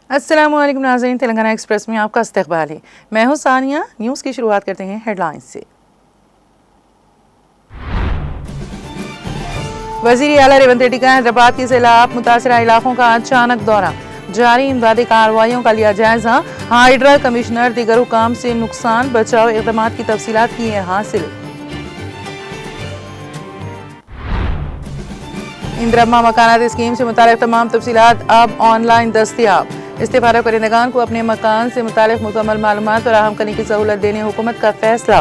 अस्सलामुअलैकुम नाज़रीन, तेलंगाना एक्सप्रेस में आपका इस्तकबाल है। मैं हूं सानिया। न्यूज़ की शुरुआत करते हैं हेडलाइंस से। वज़ीर आला रेवंत रेड्डी का हैदराबाद के सैलाब मुतासरा इलाकों का अचानक दौरा, जारी इमदादी कार्रवाइयों का लिया जायजा। हाइड्रा कमिश्नर दीगर हुकाम से नुकसान बचाव इक़दाम की तफसीलात की है हासिल। इंदिरा मकानात स्कीम से मुताल्लिक़ तमाम तफसीलात अब ऑनलाइन दस्तयाब। इस्तेफादा करनेगान को अपने मकान से मुताल्लिक़ मुकम्मल मालूमात फराहम करने की सहूलत देने हुकूमत का फैसला।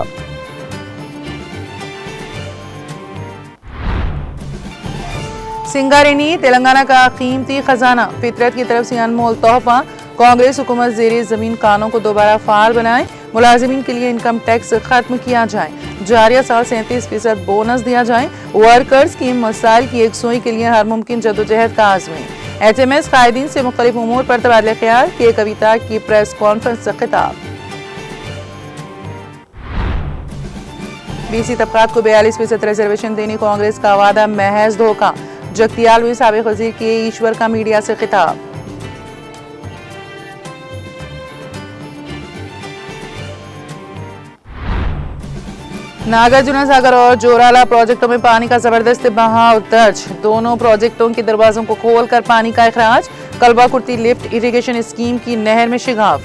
सिंगारेनी तेलंगाना का कीमती खजाना, फितरत की तरफ से अनमोल तोहफा। कांग्रेस हुकूमत ज़ेरे ज़मीन कानों को दोबारा फाल बनाए। मुलाजिमीन के लिए इनकम टैक्स खत्म किया जाए। जारिया साल 37% बोनस दिया जाए। वर्कर्स की मसाइल की यकसुई के लिए हर मुमकिन जदोजहद का आज़मी। HMS कायदीन से मुख्तलिफ उमूर पर तबादला ख्याल के कविता की प्रेस कॉन्फ्रेंस से खिताब। BC तबकात को 42% रिजर्वेशन देने कांग्रेस का वादा महज धोखा। जगतियाल में साबिक वजीर के ईश्वर का मीडिया से खिताब। नागार्जुना सागर और जोराला प्रोजेक्टों में पानी का जबरदस्त बहाव दर्ज। दोनों प्रोजेक्टों के दरवाजों को खोलकर पानी का अखराज। कलबा कुर्ती लिफ्ट इरिगेशन स्कीम की नहर में शिगाफ।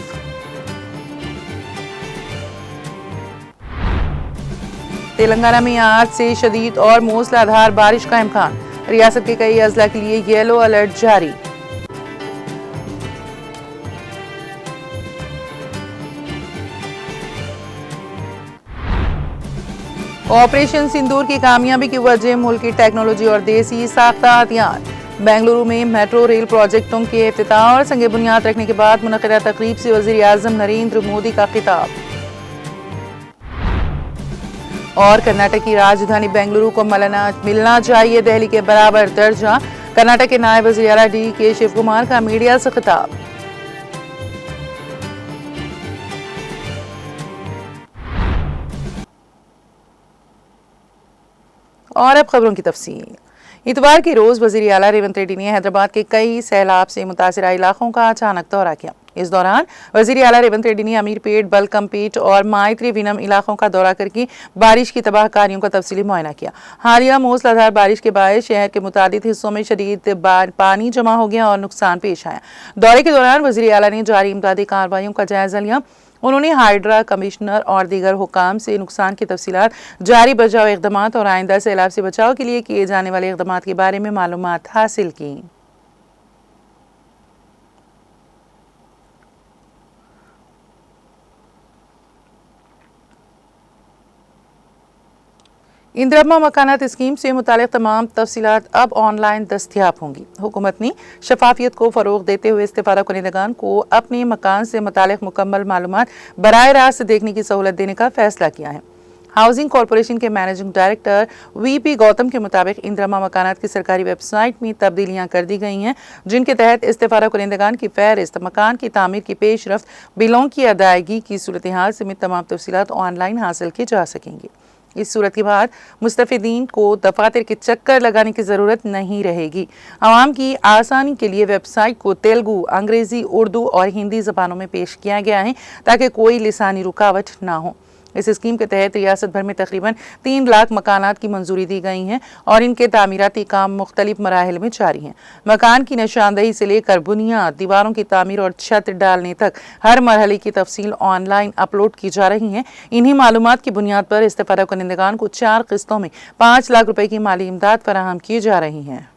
तेलंगाना में आज से शदीद और मूसलाधार बारिश का इम्कान। रियासत के कई अजला के लिए येलो अलर्ट जारी। ऑपरेशन सिंदूर की कामयाबी की वजह मुल्क की टेक्नोलॉजी और देसी साख्ता हथियार। बेंगलुरु में मेट्रो रेल प्रोजेक्टों के इफ्तिताह और संग बुनियाद रखने के बाद मुनक़िदा तकरीब से वज़ीर आज़म नरेंद्र मोदी का खिताब। और कर्नाटक की राजधानी बेंगलुरु को मिलना चाहिए दिल्ली के बराबर दर्जा। कर्नाटक के नायब वज़ीर आला DK शिव कुमार का मीडिया से खिताब। और अब खबरों की तफसील। इतवार के रोज वज़ीर आला रेवंत रेड्डी ने हैदराबाद के कई सैलाब से मुतासरा इलाकों का अचानक दौरा किया। इस दौरान वज़ीर आला रेवंत रेड्डी ने अमीरपेट, बलकमपेट और माइत्री विनम इलाकों का दौरा करके बारिश की तबाहकारियों का तफसीली मुआयना किया। हालिया मूसलाधार बारिश के बायस शहर के मुतादिद हिस्सों में शदीद पानी जमा हो गया और नुकसान पेश आया। दौरे के दौरान वज़ीर आला ने जारी इमदादी कार्रवाइयों का जायजा लिया। उन्होंने हाइड्रा कमिश्नर और दीगर हुकाम से नुकसान की तफसीलात, जारी बचाव इक़दाम और आइंदा सैलाब से बचाव के लिए किए जाने वाले इक़दाम के बारे में मालूमात हासिल की। इंदिरा मकानात स्कीम से मुताल्लिक़ तमाम तफसीलात अब ऑनलाइन दस्तयाब होंगी। हुकूमत ने शफाफियत को फ़रोग़ देते हुए इस्तेफादा करनेगान को अपने मकान से मुताल्लिक़ मुकम्मल मालूमात बराह रास्त देखने की सहूलत देने का फैसला किया है। हाउसिंग कॉरपोरेशन के मैनेजिंग डायरेक्टर VP गौतम के मुताबिक इंदिरा मकानात की सरकारी वेबसाइट में तब्दीलियां कर दी गई हैं, जिनके तहत इस्तेफादा करनेगान की फहरिस्त, मकान की तामीर की पेशरफ्त, बिलों की अदायगी की सूरत हाल समेत तमाम तफसीलात ऑनलाइन हासिल की जा सकेंगी। इस सूरत के बाद मुस्तफ़ीदीन को दफातर के चक्कर लगाने की ज़रूरत नहीं रहेगी। आवाम की आसानी के लिए वेबसाइट को तेलुगु, अंग्रेज़ी, उर्दू और हिंदी ज़बानों में पेश किया गया है ताकि कोई लिसानी रुकावट ना हो। इस स्कीम के तहत रियासत भर में तकरीबन 3 लाख मकानात की मंजूरी दी गई है और इनके तामीराती काम मुख्तलिफ मराहिल में जारी हैं। मकान की निशानदही से लेकर बुनियाद, दीवारों की तामीर और छत डालने तक हर मरहले की तफसील ऑनलाइन अपलोड की जा रही है। इन्हीं मालूमात की बुनियाद पर इस्तेफादा करनेगान को 4 किस्तों में 5 लाख रुपए की माली इमदाद फराहम की जा रही है।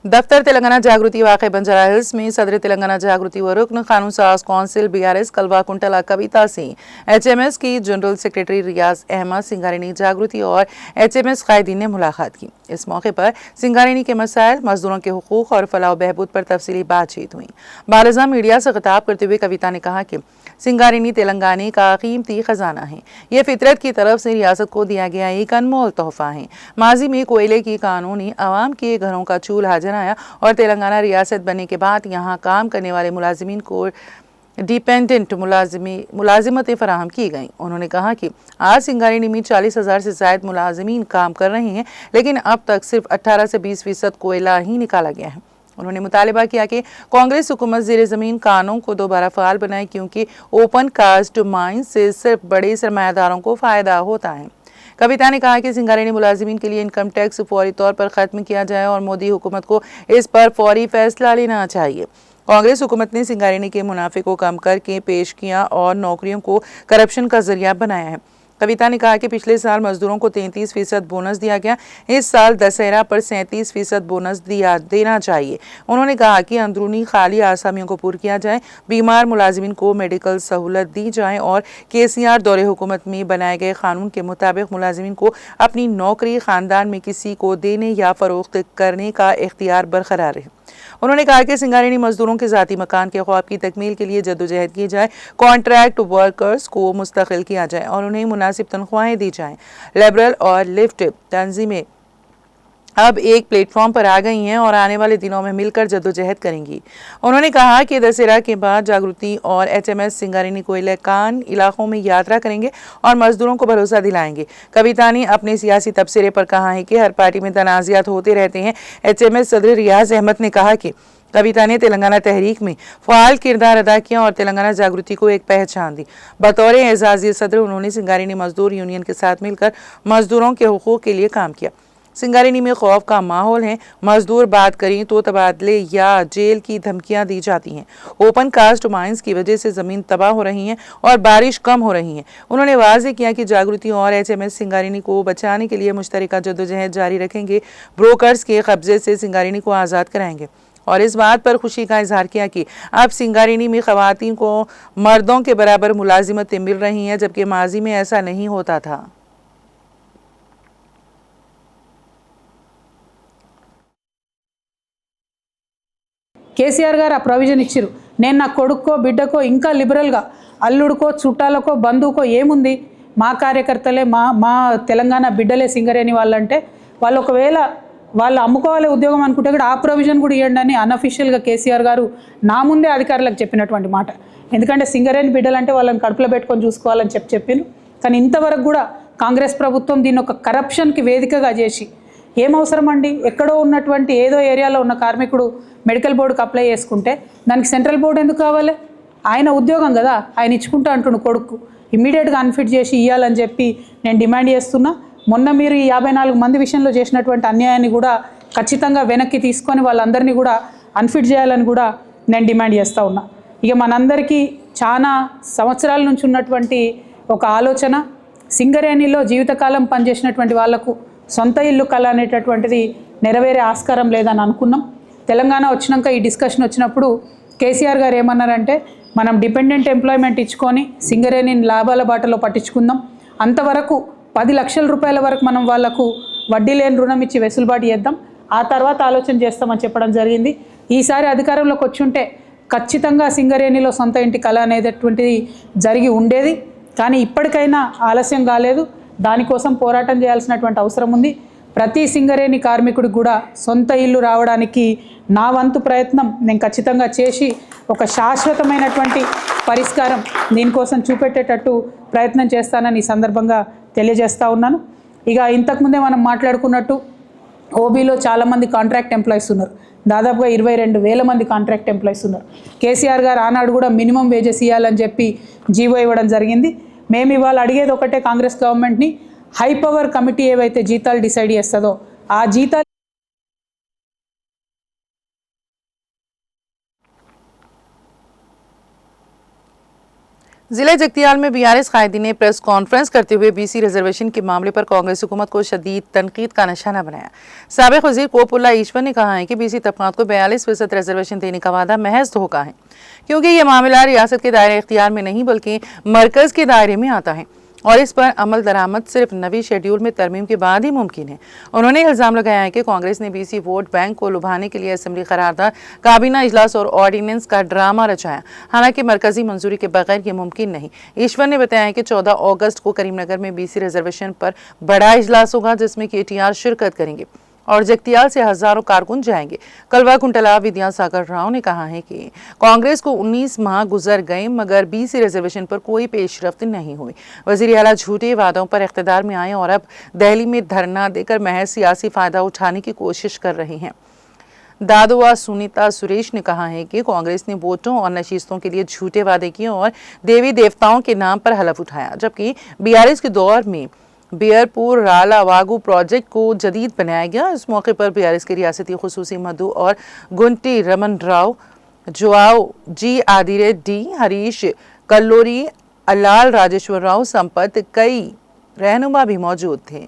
दफ्तर तेलंगाना जागृति वाक़ बंजारा हिल्स में सदर तेलंगाना जागृति व रुकन कानून साज कौंसिल BRS कलवा कुंटला कविता सिंह, HMS की जनरल सेक्रेटरी रियाज अहमद, सिंगारेनी जागृति और HMS कायदीन ने मुलाकात की। इस मौके पर सिंगारेनी के मसाइल, मजदूरों के हुकूक और फलाह बहबूद पर तफसीली बातचीत हुई। बालजा मीडिया से खिताब करते हुए कविता ने कहा कि सिंगारेनी तेलंगाना का कीमती खजाना है। ये फितरत की तरफ से रियासत को दिया गया एक अनमोल तोहफा है। माजी में कोयले की कानूनी आवाम के घरों का चूल्हा जलाया और तेलंगाना रियासत बनने के बाद यहाँ काम करने वाले मुलाजिमीन को डिपेंडेंट मुलाजिमतें फराहम की गई। उन्होंने कहा कि आज सिंगारेनी में 40,000 से ज़ायद मुलाजिमीन काम कर रहे हैं, लेकिन अब तक सिर्फ 18 से 20% कोयला ही निकाला गया है। उन्होंने मुतालिबा किया कि कांग्रेस हुकूमत ज़ेर ज़मीन कानों को दोबारा फ़ाल बनाए, क्योंकि ओपन कास्ट माइन से सिर्फ बड़े सरमायादारों को फ़ायदा होता है। कविता ने कहा कि सिंगारेनी मुलाजिमीन के लिए इनकम टैक्स फौरी तौर पर ख़त्म किया जाए और मोदी हुकूमत को इस पर फौरी फैसला लेना चाहिए। कांग्रेस हुकूमत ने सिंगारेनी के मुनाफे को कम करके पेश किया और नौकरियों को करप्शन का जरिया बनाया है। कविता ने कहा कि पिछले साल मजदूरों को 33% बोनस दिया गया, इस साल दशहरा पर 37% बोनस देना चाहिए। उन्होंने कहा कि अंदरूनी खाली आसामियों को पूरा किया जाए, बीमार मुलाजिमिन को मेडिकल सहूलत दी जाए और KCR दौरे हुकूमत में बनाए गए कानून के मुताबिक मुलाजिमिन को अपनी नौकरी खानदान में किसी को देने या फरोख्त करने का इख्तियार बरकरार रहे। उन्होंने कहा कि सिंगारेनी मजदूरों के ज़ाती मकान के ख्वाब की तकमील के लिए जद्दोजहद की जाए, कॉन्ट्रैक्ट वर्कर्स को मुस्तकिल किया जाए और उन्हें मुनासिब तनख्वाहें दी जाएं। लिबरल और लेफ्ट तंजीमें अब एक प्लेटफॉर्म पर आ गई हैं और आने वाले दिनों में मिलकर जद्दोजहद करेंगी। उन्होंने कहा कि दशहरा के बाद जागृति और HMS सिंगारेनी कोयला कान इलाकों में यात्रा करेंगे और मजदूरों को भरोसा दिलाएंगे। कविता ने अपने सियासी तबसरे पर कहा है कि हर पार्टी में तनाज़ात होते रहते हैं। HMS सदर रियाज अहमद ने कहा कि कविता ने तेलंगाना तहरीक में फ़ाल किरदार अदा किया और तेलंगाना जागृति को एक पहचान दी। बतौर एजाज़ी सदर उन्होंने सिंगारेनी मजदूर यूनियन के साथ मिलकर मजदूरों के हुकूक के लिए काम किया। सिंगारेनी में खौफ का माहौल है, मजदूर बात करें तो तबादले या जेल की धमकियां दी जाती हैं। ओपन कास्ट माइंस की वजह से ज़मीन तबाह हो रही है और बारिश कम हो रही है। उन्होंने वाज़ेह किया कि जागृति और HMS सिंगारेनी को बचाने के लिए मुश्तरका जद्दोजहद जारी रखेंगे, ब्रोकर्स के कब्जे से सिंगारेनी को आज़ाद कराएंगे और इस बात पर खुशी का इजहार किया कि अब सिंगारेनी में ख़वातीन को मर्दों के बराबर मुलाजिमतें मिल रही हैं, जबकि माजी में ऐसा नहीं होता था। కేసీఆర్ గారు ఆ ప్రొవిజన్ ఇచ్చిరు. నేను నా కొడుకో బిడ్డకో ఇంకా లిబరల్గా అల్లుడికో చుట్టాలకో బంధువుకో ఏముంది, మా కార్యకర్తలే మా తెలంగాణ బిడ్డలే సింగరేణి వాళ్ళంటే వాళ్ళు ఒకవేళ వాళ్ళు అమ్ముకోవాలి ఉద్యోగం అనుకుంటే కూడా ఆ ప్రొవిజన్ కూడా ఇవ్వండి అని అన్అఫీషియల్గా కేసీఆర్ గారు నా ముందే అధికారులకు చెప్పినటువంటి మాట. ఎందుకంటే సింగరేణి బిడ్డలంటే వాళ్ళని కడుపులో పెట్టుకొని చూసుకోవాలని చెప్పాను. కానీ ఇంతవరకు కూడా కాంగ్రెస్ ప్రభుత్వం దీన్ని ఒక కరప్షన్కి వేదికగా చేసి ఏం అవసరం అండి, ఎక్కడో ఉన్నటువంటి ఏదో ఏరియాలో ఉన్న కార్మికుడు మెడికల్ బోర్డుకి అప్లై చేసుకుంటే దానికి సెంట్రల్ బోర్డు ఎందుకు కావాలి? ఆయన ఉద్యోగం కదా, ఆయన ఇచ్చుకుంటా అంటున్న కొడుకు ఇమ్మీడియట్గా అన్ఫిట్ చేసి ఇవ్వాలని చెప్పి నేను డిమాండ్ చేస్తున్నా. మొన్న మీరు ఈ 54 మంది విషయంలో చేసినటువంటి అన్యాయాన్ని కూడా ఖచ్చితంగా వెనక్కి తీసుకొని వాళ్ళందరినీ కూడా అన్ఫిట్ చేయాలని కూడా నేను డిమాండ్ చేస్తూ ఉన్నా. ఇక మనందరికీ చాలా సంవత్సరాల నుంచి ఉన్నటువంటి ఒక ఆలోచన, సింగరేణిలో జీవితకాలం పనిచేసినటువంటి వాళ్లకు సొంత ఇల్లు కళ అనేటటువంటిది నెరవేరే ఆస్కారం లేదని అనుకున్నాం. తెలంగాణ వచ్చినాక ఈ డిస్కషన్ వచ్చినప్పుడు కేసీఆర్ గారు ఏమన్నారంటే మనం డిపెండెంట్ ఎంప్లాయ్మెంట్ ఇచ్చుకొని సింగరేణిని లాభాల బాటలో పట్టించుకుందాం, అంతవరకు 10 లక్షల రూపాయల వరకు మనం వాళ్లకు వడ్డీ లేని రుణం ఇచ్చి వెసులుబాటు చేద్దాం, ఆ తర్వాత ఆలోచన చేస్తామని చెప్పడం జరిగింది. ఈసారి అధికారంలోకి వచ్చి ఉంటే ఖచ్చితంగా సింగరేణిలో సొంత ఇంటి కళ అనేటటువంటిది జరిగి ఉండేది. కానీ ఇప్పటికైనా ఆలస్యం కాలేదు, దానికోసం పోరాటం చేయాల్సినటువంటి అవసరం ఉంది. ప్రతి సింగరేణి కార్మికుడికి కూడా సొంత ఇల్లు రావడానికి నా వంతు ప్రయత్నం నేను ఖచ్చితంగా చేసి ఒక శాశ్వతమైనటువంటి పరిష్కారం దీనికోసం చూపెట్టేటట్టు ప్రయత్నం చేస్తానని ఈ సందర్భంగా తెలియజేస్తూ ఉన్నాను. ఇక ఇంతకుముందే మనం మాట్లాడుకున్నట్టు ఓబీలో చాలామంది కాంట్రాక్ట్ ఎంప్లాయీస్ ఉన్నారు, దాదాపుగా 22,000 మంది కాంట్రాక్ట్ ఎంప్లాయీస్ ఉన్నారు. కేసీఆర్ గారు ఆనాడు కూడా మినిమం వేజెస్ ఇవ్వాలని చెప్పి జీవో ఇవ్వడం జరిగింది. మేము ఇవాళ అడిగేది ఒకటే, కాంగ్రెస్ గవర్నమెంట్ని హై పవర్ కమిటీ ఏవైతే జీతాలు డిసైడ్ చేస్తుందో ఆ జీతాలు जिले जगतियाल में बीआरएस कायदीन ने प्रेस कॉन्फ्रेंस करते हुए बीसी रिजर्वेशन के मामले पर कांग्रेस हुकूमत को शदीद तनकीद का निशाना बनाया। साबिक वजीर कोपुल्ला ईश्वर ने कहा है कि बीसी तबकात को 42% रिजर्वेशन देने का वादा महज धोखा है, क्योंकि ये मामला रियासत के दायरे इख्तियार में नहीं बल्कि मरकज के दायरे में आता है और इस पर अमल दरामद सिर्फ नवी शेड्यूल में तरमीम के बाद ही मुमकिन है। उन्होंने इल्जाम लगाया है कि कांग्रेस ने बीसी वोट बैंक को लुभाने के लिए असेंबली करारदाद, काबीना इजलास और ऑर्डिनेंस का ड्रामा रचाया, हालांकि मरकजी मंजूरी के बगैर ये मुमकिन नहीं। ईश्वर ने बताया कि 14 अगस्त को करीमनगर में बीसी रिजर्वेशन पर बड़ा इजलास होगा, जिसमें केटीआर शिरकत करेंगे और जगतियाल से हजारों कारकुन जाएंगे। कलवा कुंटला विद्यासागर राव ने कहा है कि कांग्रेस को 19 माह गुजर गए मगर बीसी रिजर्वेशन पर कोई पेशरफ्त नहीं हुई। वजीर आला झूठे वादों पर इख्तिदार में आए और अब दिल्ली में धरना देकर महज सियासी फायदा उठाने की कोशिश कर रहे हैं। दादोआ सुनीता सुरेश ने कहा है कि कांग्रेस ने वोटों और नशीस्तों के लिए झूठे वादे किए और देवी देवताओं के नाम पर हलफ उठाया, जबकि बीआरएस के दौर में बियरपुर राला वागू प्रोजेक्ट को जदीद बनाया गया। इस मौके पर बीआरएस के रियासती खुसूसी मधु और गुंटी रमन राव, जोआओ जी आदिरेड्डी, हरीश कल्लोरी, अलाल राजेश्वर राव, संपत कई रहनुमा भी मौजूद थे।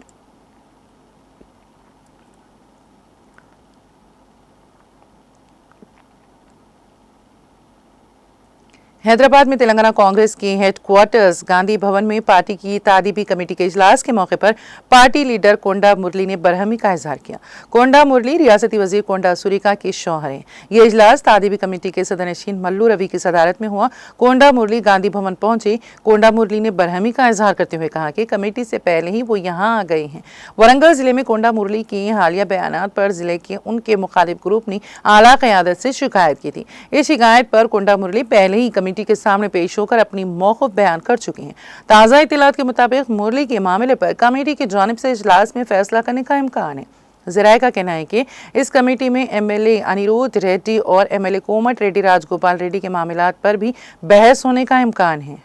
हैदराबाद में तेलंगाना कांग्रेस के हेडक्वार्टर्स गांधी भवन में पार्टी की तादीबी कमेटी के इजलास के मौके पर पार्टी लीडर कोंडा मुरली ने बरहमी का इजहार किया। कोंडा मुरली रियासती वजीर कोंडा सुरीका के शौहर हैं। ये इजलास तादीबी कमेटी के सदरनशीन मल्लू रवि की सदारत में हुआ। कोंडा मुरली गांधी भवन पहुंचे। कोंडा मुरली ने बरहमी का इजहार करते हुए कहा कि कमेटी से पहले ही वो यहाँ आ गए हैं। वरंगल जिले में कोंडा मुरली के हालिया बयानात पर जिले के उनके मुखालिफ ग्रुप ने आला क़यादत से शिकायत की थी। इस शिकायत पर कोंडा मुरली पहले ही कमेटी के सामने पेश होकर अपनी मौक़िफ़ बयान कर चुके हैं। ताज़ा इत्तलात के मुताबिक मुरली के मामले पर कमेटी की जानिब से इजलास में फैसला करने का इम्कान है। ज़राए का कहना है कि इस कमेटी में एमएलए अनिरुद्ध रेड्डी और एमएलए कोमट रेड्डी राजगोपाल रेड्डी के मामलात पर भी बहस होने का इम्कान है।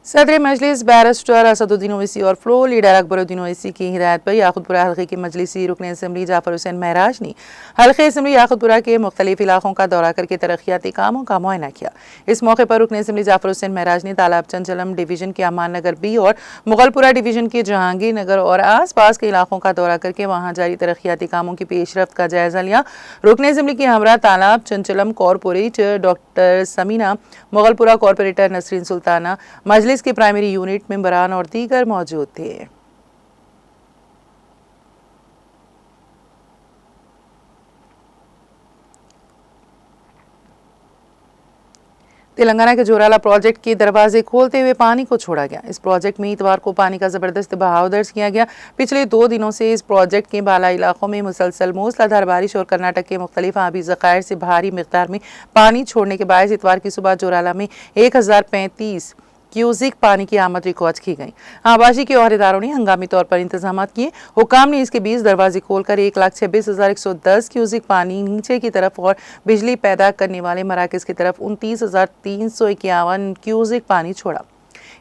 सदर मजलिस बैरिस्टर असदुद्दीन ओवैसी और फ्लोर लीडर अकबरुद्दीन ओवैसी की हिदायत पर याकूतपुरा हल्के के मजलिसी रुकन असम्बली जाफर हुसैन महराज ने हल्के असम्बली याकूतपुरा के मुख्तलिफ इलाकों का दौरा करके तरक्याती कामों का मुआयना किया। इस मौके पर रुकन असम्बली जाफर हुसैन महराज ने तालाब चंचलम डिवीजन के अमान नगर बी और मुगलपुरा डिवीजन के जहांगीर नगर और आस पास के इलाकों का दौरा करके वहाँ जारी तरक्याती कामों की पेशरफ्त का जायजा लिया। रुकन असम्बली की हमरा Talab Chanchalam corporator doctor Samina, Mughalpura corporator Nasreen Sultana, Majlis के प्राइमरी यूनिट मेंबरान और दीगर मौजूद थे। तेलंगाना के जोराला प्रोजेक्ट के दरवाजे खोलते हुए पानी को छोड़ा गया। इस प्रोजेक्ट में इतवार को पानी का जबरदस्त बहाव दर्ज किया गया। पिछले 2 दिनों से इस प्रोजेक्ट के बाला इलाकों में मुसलसल मूसलाधार बारिश और कर्नाटक के मुख्तलिफ आबी ज़खायर से भारी मिकदार में पानी छोड़ने के बायस इतवार की सुबह जोराला में 1035 क्यूजिक पानी की आमद रिकॉर्ड की गई। आबाशी के अहदेदारों ने हंगामी तौर पर इंतजाम किए। हुकाम ने इसके 20 दरवाजे खोलकर 1,26,110 क्यूजिक पानी नीचे की तरफ और बिजली पैदा करने वाले मराकज की तरफ 29,351 क्यूजिक पानी छोड़ा।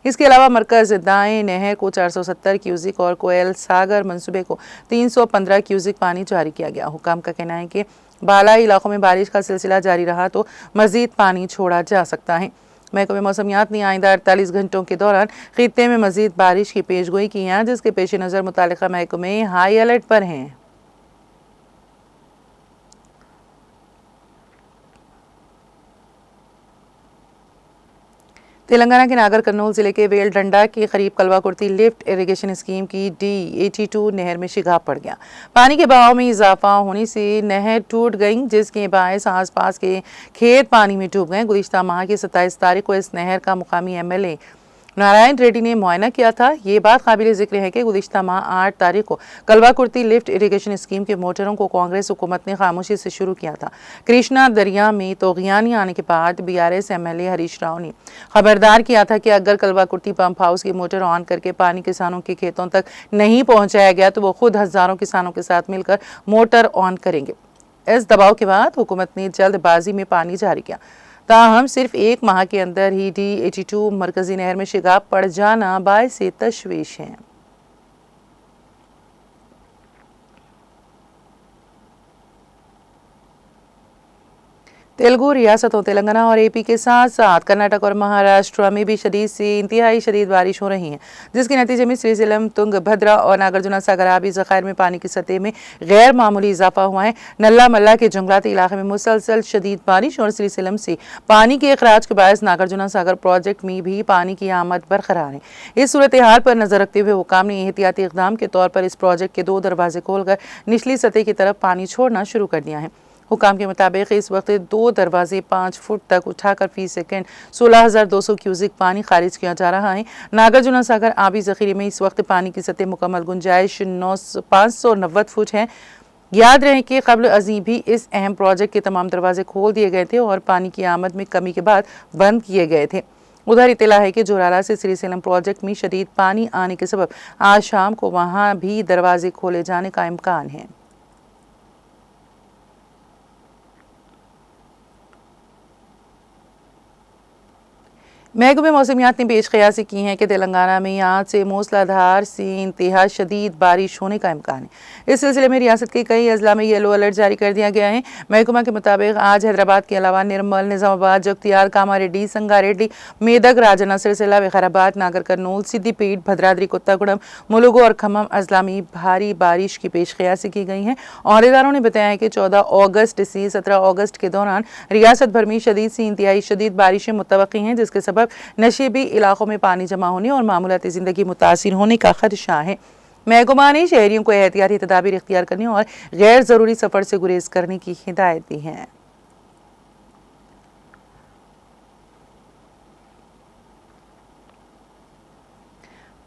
इसके अलावा मरकज दाएं नहर को 470 क्यूजिक और कोयल सागर मंसूबे को 315 क्यूजिक पानी जारी किया गया। हुकाम का कहना है कि बालाई इलाकों में बारिश का सिलसिला जारी रहा तो मजीद पानी छोड़ा जा सकता है। महकमे मौसमियात ने आइंदा 48 घंटों के दौरान खित्ते में मजीद बारिश की पेशगोई की है, जिसके पेश नज़र मुतालिका महकमे हाई अलर्ट पर हैं। तेलंगाना के नागर कर्नूल जिले के वेलडंडा के करीब कलवा कुर्ती लिफ्ट इरिगेशन स्कीम की D82 नहर में शिगाब पड़ गया। पानी के बहाव में इजाफा होने से नहर टूट गई, जिसके बायस आसपास के खेत पानी में डूब गए। गुज़िश्ता माह की 27 तारीख को इस नहर का मुकामी एमएलए नारायण रेड्डी ने मुआयना किया था। ये बात काबिल जिक्र है कि गुज़िश्ता माह 8 तारीख को कलवा कुर्ती लिफ्ट इरिगेशन स्कीम के मोटरों को कांग्रेस हुकूमत ने खामोशी से शुरू किया था। कृष्णा दरिया में तोगियानी आने के बाद बीआरएस एमएलए हरीश राव ने खबरदार किया था कि अगर कलवा कुर्ती पंप हाउस की मोटर ऑन करके पानी किसानों के खेतों तक नहीं पहुंचाया गया तो वो खुद हजारों किसानों के साथ मिलकर मोटर ऑन करेंगे। इस दबाव के बाद हुकूमत ने जल्दबाजी में पानी जारी किया। ताहम सिर्फ 1 माह के अंदर ही D82 मरकजी नहर में शिगाब पड़ जाना बायस तशवीश है। तेलुगु रियासतों तेलंगाना और एपी के साथ साथ कर्नाटक और महाराष्ट्र में भी शदीद से इंतहाई शदीद बारिश हो रही है, जिसके नतीजे में श्रीशैलम, तुंगभद्रा और नागार्जुना सागर आबी जखायर में पानी की सतह में गैर मामूली इजाफा हुआ है। नल्ला मल्ला के जंगलाती इलाके में मुसलसल शदीद बारिश और श्रीशैलम से पानी के अखराज के बायस नागार्जुना सागर प्रोजेक्ट में भी पानी की आमद बरकरार है। इस सूरत हाल पर नजर रखते हुए हुकाम ने एहतियाती इकदाम के तौर पर इस प्रोजेक्ट के 2 दरवाजे खोलकर निचली सतह की तरफ पानी छोड़ना शुरू कर दिया है। हुकाम के मुताबिक इस वक्त 2 दरवाजे 5 फुट तक उठाकर फी सेकेंड 16,200 क्यूसिक पानी खारिज किया जा रहा है। नागार्जुना सागर आबी जखीरे में इस वक्त पानी की सतह मुकम्मल गुंजाइश 590 फुट है। याद रहे कि कबल अज़ीं भी इस अहम प्रोजेक्ट के तमाम दरवाजे खोल दिए गए थे और पानी की आमद में कमी के बाद बंद किए गए थे। उधर इत्तला है कि जोराला से श्रीशैलम प्रोजेक्ट में शदीद पानी आने के सबब आज शाम को वहां भी दरवाजे खोले जाने का इम्कान है। महकमे मौसमियात ने पेश कयासी की हैं कि तेलंगाना में आज से मूसलाधार से इंतहा शदीद बारिश होने का इम्कान है। इस सिलसिले में रियासत के कई अजला में येलो अलर्ट जारी कर दिया गया है। महकमा के मुताबिक आज हैदराबाद के अलावा निर्मल, निजामाबाद, जगतियाल, कामारेड्डी, संगारेड्डी, मेदक, राजन्ना, सिरसिला, विकाराबाद, नागर कर्नूल, सिद्दीपेट, भद्राद्री, कोत्तागुड़म, मुलुगु और खम्मम अजला में भारी बारिश की पेश कयासी की गई है। अहदेदारों ने बताया कि 14 अगस्त से 17 अगस्त के दौरान रियासत भर में शदीद से इंतहाई शदीद बारिशें मुतवक्की हैं, जिसके सबब नशीबी इलाकों में पानी जमा होने और मामूलाती जिंदगी मुतासिर होने का खदशा है। महकमा ने शहरियों को एहतियाती तदाबीर इख्तियार करने और गैर जरूरी सफर से गुरेज करने की हिदायत दी है।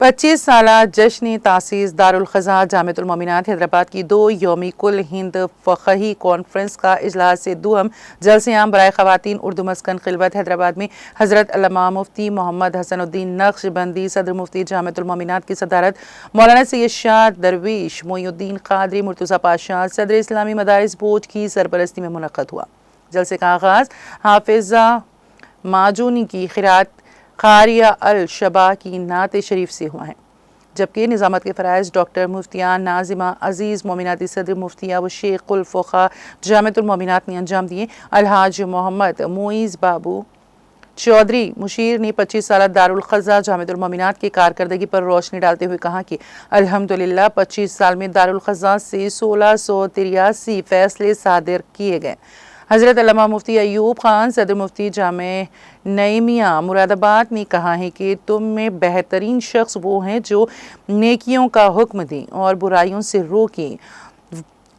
25 साला जश्न तासीस दारुल ख़ज़ा जामिअतुल मोमिनात हैदराबाद की 2 यौमी कुल हिंद फ़क़ही कॉन्फ्रेंस का इजलास से दुअम जलसे आम बराए ख़वातीन उर्दू मस्कन खिलवत हैदराबाद में हज़रत अल्लामा मुफ्ती मोहम्मद हसनुद्दीन नक्शबंदी सदर मुफ्ती जामिअतुल मोमिनात की सदारत, मौलाना सैयद शाह दरवेश मोइनुद्दीन क़ादरी मुर्तज़ा पाशा सदर इस्लामी मदारिस बोर्ड की सरपरस्ती में मुनक़्क़द हुआ। जलसे का आगाज़ हाफिज़ा माजूनी की ख़िरात खारिया अल शबा की नात शरीफ से हुआ है, जबकि निज़ामत के फ़राइज़ डॉक्टर मुफ्तियान नाजिमा अजीज़ मोमिनाती सदर मुफ्तिया व शेख उल फ़ुक़हा जामिअतुल मोमिनात ने अंजाम दिए। अलहाज मोहम्मद मोइज़ बाबू चौधरी मुशीर ने 25 साल दारुल ख़ज़ा जामिअतुल मोमिनात की कारकर्दगी पर रोशनी डालते हुए कहा कि अल्हम्दुलिल्लाह 25 साल में दारुल ख़ज़ा से 1683 फ़ैसले सादिर किए गए। हज़रत अल्लामा मुफ्ती अयूब ख़ान सदर मुफ्ती जामे नईमिया मुरादाबाद ने कहा है कि तुम में बेहतरीन शख्स वो हैं जो नेकियों का हुक्म दें और बुराइयों से रोकें।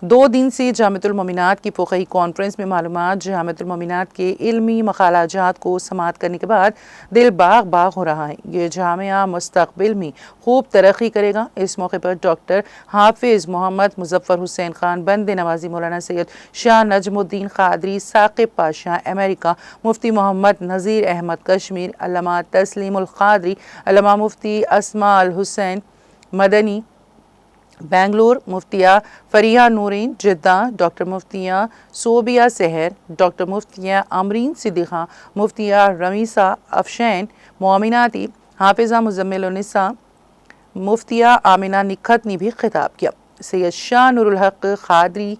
2 दिन से जामिअतुल मोमिनात की फ़क़ही कॉन्फ्रेंस में मालूमात जामिअतुल मोमिनात के इल्मी मक़ालाजात को समाअत करने के बाद दिल बाग बाग हो रहा है। ये जामिया मुस्तक़बिल में खूब तरक्की करेगा। इस मौके पर डॉक्टर हाफिज़ मोहम्मद मुज़फ़्फ़र हुसैन ख़ान, बंदे नवाज़ी, मौलाना सैयद शाह नजमुद्दीन क़ादरी, साक़िब पाशा अमेरिका, मुफ्ती मोहम्मद नज़ीर अहमद कश्मीर, अल्लामा तस्लीमुल क़ादरी, अल्लामा मुफ्ती अस्मा अल हुसैन मदनी बेंगलुरु, मुफ्तिया फरिया नूरीन जिद्दा, डॉक्टर मुफ्तिया सोबिया सहर, डॉक्टर मुफ्तिया अमरीन सिद्दीक़ा, मुफ्तिया रमीसा अफशैन मोमिनाती, हाफिज़ा मुज़म्मिलुन्निसा, मुफ्तिया आमिना निखत ने भी खिताब किया। सैयद शाह नूरुल हक क़ादरी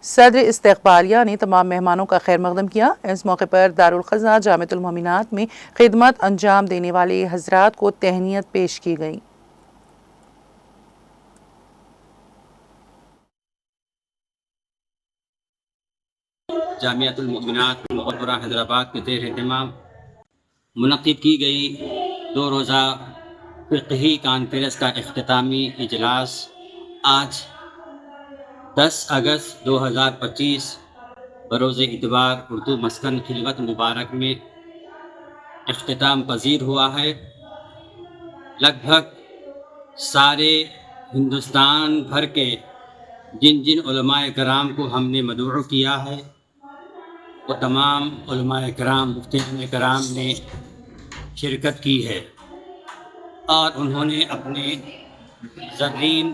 सदर इस्तक़बालिया ने तमाम मेहमानों का खैर मक़दम किया। इस मौके पर दारुल ख़ज़ा जामिअतुल मोमिनात में खिदमत अंजाम देने वाले हज़रात को तहनीत पेश की गई। जामिअतुल मोमिनात मुक़र्ररा हैदराबाद के ज़ेर एहतमाम मुनक़्क़िद की गई 2 रोज़ा फ़िक़ही कॉन्फ्रेंस का इख्तितामी इजलास आज 10 अगस्त 2025 बरोज़ इतवार उर्दू मस्कन खिलवत मुबारक में इख्तिताम पज़ीर हुआ है। लगभग सारे हिंदुस्तान भर के जिन जिन उलमाए कराम को हमने मदऊ किया है वो तमाम उलमाए कराम, मुफ्तियान कराम ने शिरकत की है और उन्होंने अपने ज़रीन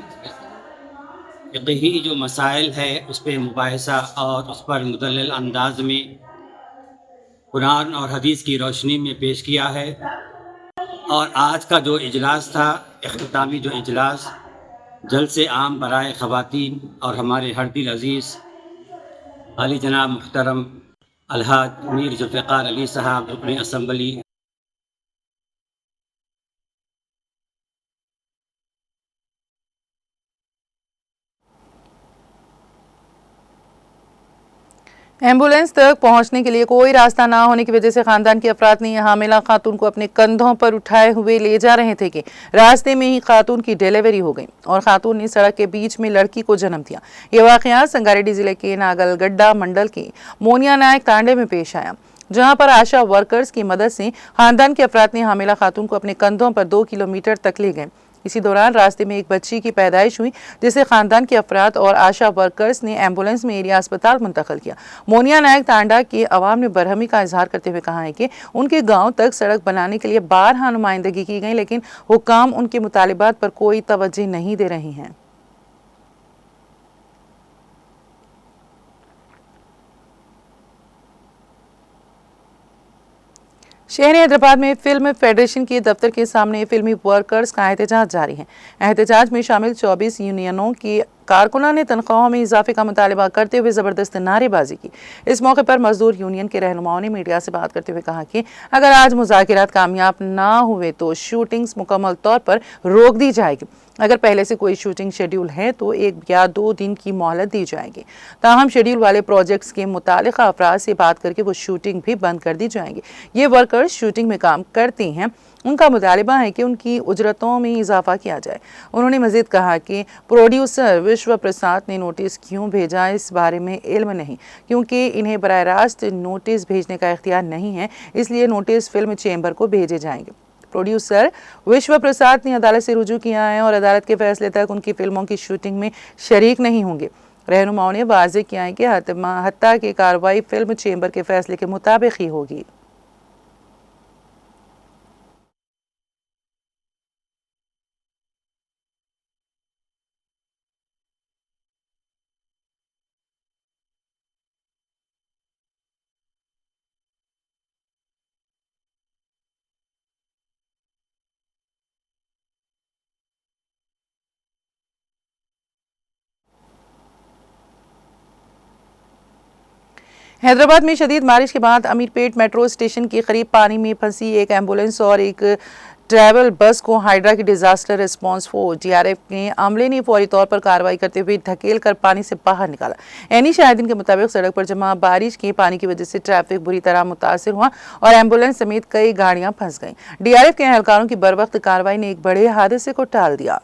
फ़िक़ही जो मसाइल है उस पर मुबाहिसा और उस पर मुदल्लल अंदाज में कुरान और हदीस की रोशनी में पेश किया है। और आज का जो इजलास था, इख्तितामी जो इजलास, जलसे आम बराए ख़वातीन और हमारे हर दिल अज़ीज़ अली जनाब मुहतरम अलहाज मीर जुल्फ़िकार अली साहब रुकन असम्बली। एम्बुलेंस तक पहुंचने के लिए कोई रास्ता ना होने की वजह से खानदान के अफराद ने हामिला खातून को अपने कंधों पर उठाए हुए ले जा रहे थे कि रास्ते में ही खातून की डिलीवरी हो गई और खातून ने सड़क के बीच में लड़की को जन्म दिया। ये वाकया संगारेड्डी जिले के नागलगड्डा मंडल के मोनिया नायक तांडे में पेश आया, जहां पर आशा वर्कर्स की मदद से खानदान के अफराद ने हामिला खातून को अपने कंधों पर 2 किलोमीटर तक ले गए। इसी दौरान रास्ते में एक बच्ची की पैदाइश हुई, जिसे खानदान के अफराद और आशा वर्कर्स ने एम्बुलेंस में एरिया अस्पताल मुंतकिल किया। मोनिया नायक तांडा के अवाम ने बरहमी का इजहार करते हुए कहा है कि उनके गांव तक सड़क बनाने के लिए बारहा नुमाइंदगी की गई, लेकिन हुक्काम उनके मुतालिबात पर कोई तवज्जो नहीं दे रही हैं। शहर हैदराबाद में फिल्म फेडरेशन के दफ्तर के सामने फिल्मी वर्कर्स का एहतजाज जारी है। एहतजाज में शामिल 24 यूनियनों की कारकुनान ने तनख्वाहों में इजाफे का मुतालबा करते हुए जबरदस्त नारेबाजी की। इस मौके पर मजदूर यूनियन के रहनुमाओं ने मीडिया से बात करते हुए कहा कि अगर आज मुज़ाकिरात कामयाब ना हुए तो शूटिंग्स मुकम्मल तौर पर रोक दी जाएगी। अगर पहले से कोई शूटिंग शेड्यूल है तो 1 या 2 दिन की मोहलत दी जाएगी। ताहम शेड्यूल वाले प्रोजेक्ट्स के मुतालिका अफराद से बात करके वो शूटिंग भी बंद कर दी जाएंगी। ये वर्कर्स शूटिंग में काम करते हैं, उनका मुतालिबा है कि उनकी उजरतों में इजाफा किया जाए। उन्होंने मजीद कहा कि प्रोड्यूसर विश्व प्रसाद ने नोटिस क्यों भेजा इस बारे में इल्म नहीं, क्योंकि इन्हें बराह रास्त नोटिस भेजने का इख्तियार नहीं है, इसलिए नोटिस फिल्म चेंबर को भेजे जाएंगे। प्रोड्यूसर विश्व प्रसाद ने अदालत से रुजू किया है और अदालत के फैसले तक उनकी फिल्मों की शूटिंग में शरीक नहीं होंगे। रहनुमाओं ने वाज़ेह किया है कि हत्ता की कार्रवाई फिल्म चेंबर के फैसले के मुताबिक ही होगी। हैदराबाद में शदीद बारिश के बाद अमीरपेट मेट्रो स्टेशन के करीब पानी में फंसी एक एम्बुलेंस और एक ट्रैवल बस को हाइड्रा की डिजास्टर रिस्पांस फोर्स DRF के अमले ने फौरी तौर पर कार्रवाई करते हुए ढकेल कर पानी से बाहर निकाला। एनी शाहिदीन के मुताबिक सड़क पर जमा बारिश के पानी की वजह से ट्रैफिक बुरी तरह मुतासर हुआ और एम्बुलेंस समेत कई गाड़ियां फंस गईं। DRF के एहलकारों की बरवक्त कार्रवाई ने एक बड़े हादसे को टाल दिया।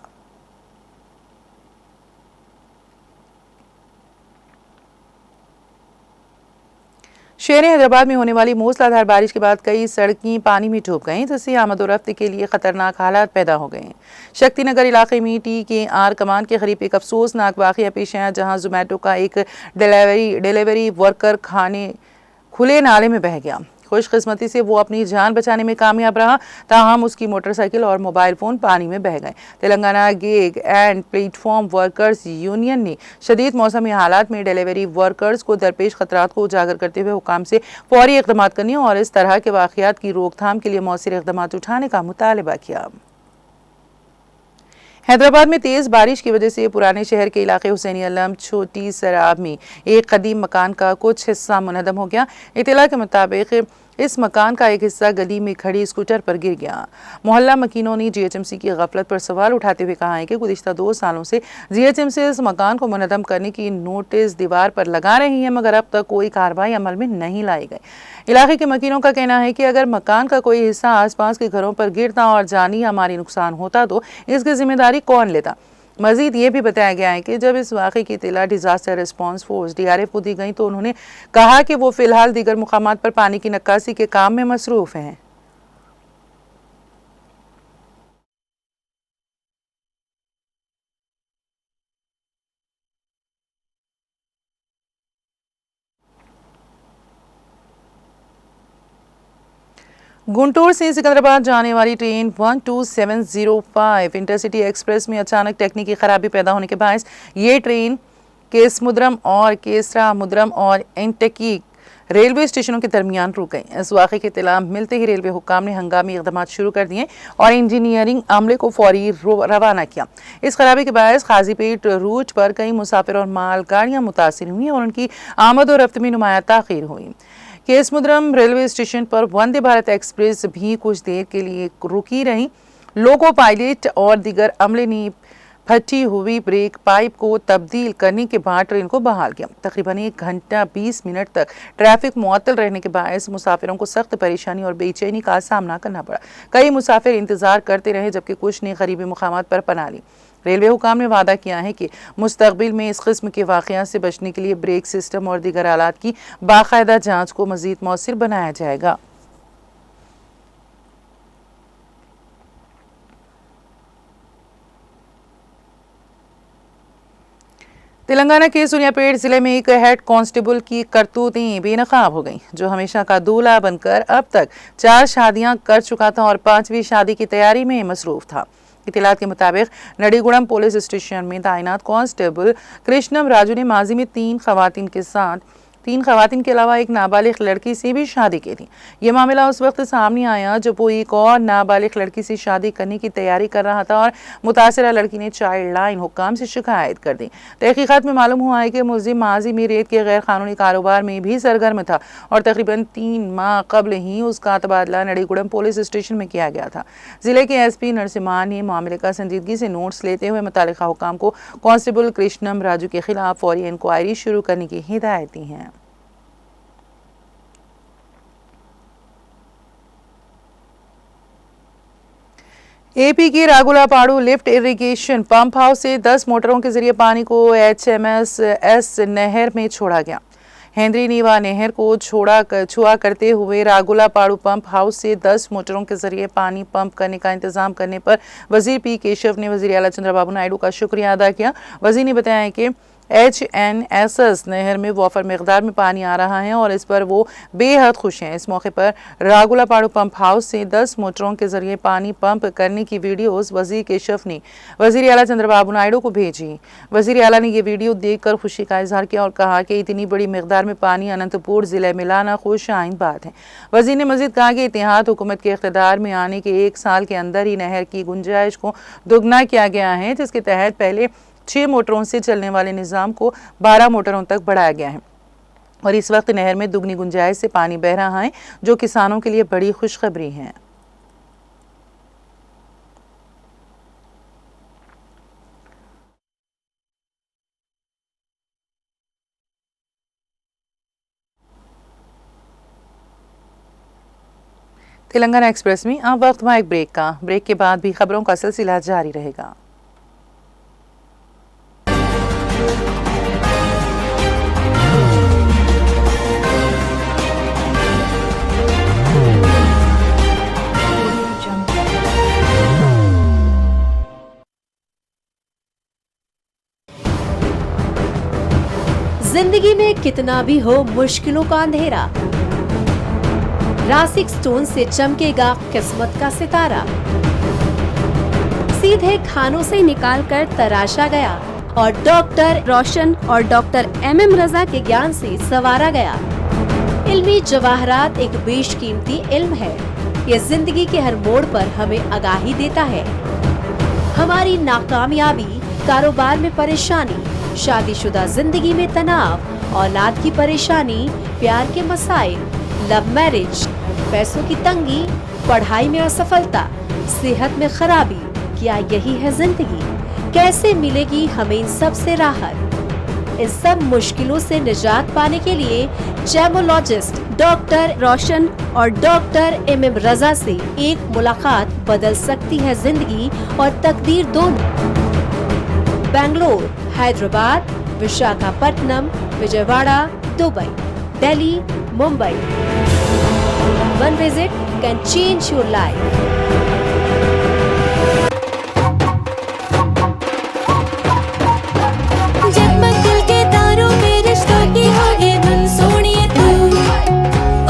शहर हैदराबाद में होने वाली मूसलाधार बारिश के बाद कई सड़कें पानी में डूब गईं, जिससे आमदोरफ्त के लिए खतरनाक हालात पैदा हो गए हैं। शक्तिनगर इलाके में TKR कमान के करीब एक अफसोसनाक वाकया पेश आया, जहां जोमेटो का एक डिलीवरी वर्कर खाने खुले नाले में बह गया। खुशकिस्मती से वो अपनी जान बचाने में कामयाब रहा, ताहम उसकी मोटरसाइकिल और मोबाइल फ़ोन पानी में बह गए। Telangana gig and platform workers union ने शदीद मौसमी हालात में डिलीवरी वर्कर्स को दरपेश खतरात को उजागर करते हुए हुकाम से फौरी इक़दाम करने और इस तरह के वाक़यात की रोकथाम के लिए मौसर इक़दाम उठाने का मुतालबा किया। हैदराबाद में तेज़ बारिश की वजह से पुराने शहर के इलाके हुसैनी अलम छोटी सराब में एक कदीम मकान का कुछ हिस्सा मुनहदम हो गया। इत्तला के मुताबिक इस मकान का एक हिस्सा गली में खड़ी स्कूटर पर गिर गया। मोहल्ला मकीनों ने GHMC की गफलत पर सवाल उठाते हुए कहा है कि गुज़िश्ता 2 सालों से GHMC इस मकान को मुनहदम करने की नोटिस दीवार पर लगा रही है, मगर अब तक कोई कार्रवाई अमल में नहीं लाई गई। इलाके के मकीनों का कहना है कि अगर मकान का कोई हिस्सा आसपास के घरों पर गिरता और जानी या माली नुकसान होता तो इसकी जिम्मेदारी कौन लेता। मजीद ये भी बताया गया है कि जब इस वाक़े की इत्तला डिजास्टर रिस्पांस फोर्स DRF को दी गई तो उन्होंने कहा कि वो फिलहाल दीगर मुकामात पर पानी की नक्कासी के काम में मसरूफ़ हैं। गुंटूर से सिकंदराबाद जाने वाली ट्रेन 12705 इंटरसिटी एक्सप्रेस में अचानक टेक्निकी खराबी पैदा होने के बायस ये ट्रेन केसमुद्रम और केसरामुद्रम और इंटकी रेलवे स्टेशनों के दरमियान रुक गई। इस वाक़े की इत्तला मिलते ही रेलवे हुक्काम ने हंगामी इक़दाम शुरू कर दिए और इंजीनियरिंग अमले को फौरी रवाना किया। इस खराबी के बायस काजीपेट रूट पर कई मुसाफिर और माल गाड़ियाँ मुतासिर हुई और उनकी आमद और रफ्त में नुमाया ताख़ीर हुई। केसमुद्रम रेलवे स्टेशन पर वंदे भारत एक्सप्रेस भी कुछ देर के लिए रुकी रही। लोको पायलट और दीगर अमले ने फटी हुई ब्रेक पाइप को तब्दील करने के बाद ट्रेन को बहाल किया। तकरीबन 1 घंटा 20 मिनट तक ट्रैफिक मुअत्तल रहने के बायस मुसाफिरों को सख्त परेशानी और बेचैनी का सामना करना पड़ा। कई मुसाफिर इंतजार करते रहे जबकि कुछ ने करीबी मुकामात पर पनाह ली। रेलवे हुकाम ने वादा किया है कि मुस्तकबिल में इस किस्म के वाक़यात से बचने के लिए ब्रेक सिस्टम और दीगर आलात की बाकायदा जाँच को मज़ीद मौसर बनाया जाएगा। तेलंगाना के सुनियापेट जिले में एक हेड कांस्टेबल की करतूतें बेनकाब हो गईं, जो हमेशा का दूल्हा बनकर अब तक 4 शादियां कर चुका था और 5वीं शादी की तैयारी में मसरूफ था। इत्तलात के मुताबिक नडीगुड़म पुलिस स्टेशन में तैनात कांस्टेबल कृष्णम राजू ने माजी में 3 खवातीन के अलावा एक नाबालिग लड़की से भी शादी की थी। ये मामला उस वक्त सामने आया जब वो एक और नाबालिग लड़की से शादी करने की तैयारी कर रहा था और मुतासिरा लड़की ने चाइल्ड लाइन हुक्काम से शिकायत कर दी। तहकीकात में मालूम हुआ है कि मुलजिम माजी में रेत के गैर कानूनी कारोबार में भी सरगर्म था और तकरीबन 3 माह कबल ही उसका तबादला नडीगुड़म पुलिस स्टेशन में किया गया था। जिले के SP नरसिम्हा ने मामले का संजीदगी से नोट्स लेते हुए मुतालिका हुक्काम को कांस्टेबल कृष्णम राजू के खिलाफ फौरी इंक्वायरी शुरू करने की हिदायत दी है। AP की रागुलापाड़ू लिफ्ट इरिगेशन पंप हाउस से 10 मोटरों के जरिए पानी को HMS नहर में छोड़ा गया। हेंद्री नीवा नहर को छुआ करते हुए रागुलापाड़ू पंप हाउस से 10 मोटरों के जरिए पानी पंप करने का इंतजाम करने पर वजीर P केशव ने वजीर आला चंद्रबाबू नायडू का शुक्रिया अदा किया। वजीर ने बताया कि HNSS नहर में वॉफर मकदार में पानी आ रहा है और इस पर वो बेहद खुश हैं। इस मौके पर रागुलापाड़ू पंप हाउस से 10 मोटरों के जरिए पानी पंप करने की वीडियोस वजीर केशव ने वजीर आला चंद्रबाबू नायडू को भेजी। वजीर आला ने ये वीडियो देखकर खुशी का इजहार किया और कहा कि इतनी बड़ी मकदार में पानी अनंतपुर जिले में लाना खुश आइन बात है। वजीर ने मजीद कहा कि इत्तेहाद हुकूमत के इख्तिदार में आने के 1 साल के अंदर ही नहर की गुंजाइश को दोगुना किया गया है, जिसके तहत पहले 6 मोटरों से चलने वाले निज़ाम को 12 मोटरों तक बढ़ाया गया है और इस वक्त नहर में दुगनी गुंजाइश से पानी बह रहा है, जो किसानों के लिए बड़ी खुशखबरी है। तेलंगाना एक्सप्रेस में अब वक्त हुआ एक ब्रेक के बाद भी खबरों का सिलसिला जारी रहेगा। जिंदगी में कितना भी हो मुश्किलों का अंधेरा, रासिक स्टोन से चमकेगा किस्मत का सितारा। सीधे खानों से निकालकर तराशा गया और डॉक्टर रोशन और डॉक्टर MM रजा के ज्ञान से संवारा गया। इल्मी जवाहरात एक बेशकीमती इल्म है। ये जिंदगी के हर मोड़ पर हमें आगाही देता है। हमारी नाकामयाबी, कारोबार में परेशानी, शादीशुदा जिंदगी में तनाव, औलाद की परेशानी, प्यार के मसाइल, लव मैरिज, पैसों की तंगी, पढ़ाई में असफलता, सेहत में खराबी, क्या यही है जिंदगी? कैसे मिलेगी हमें इन सब से राहत? इस सब मुश्किलों से निजात पाने के लिए जेमोलॉजिस्ट डॉक्टर रोशन और डॉक्टर MM रजा से एक मुलाकात बदल सकती है जिंदगी और तकदीर दोनों। Bangalore, Hyderabad, Visakhapatnam, Vijayawada, Dubai, Delhi, Mumbai. One visit can change your life. जगमग दिल के तारों में रिश्तों की होगी धुन, सोनिए तू,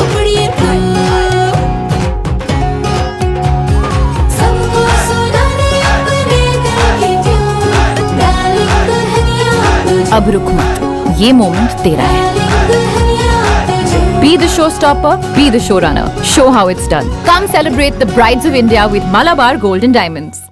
उखड़िए तू, सबको सुनाने अपने दिल की ट्यून, डार्लिंग दुल्हनिया तुझे, अब रुक मत, ये मोमेंट तेरा है। Be the showstopper, be the showrunner. Show how it's done. Come celebrate the Brides of India with Malabar Gold and Diamonds.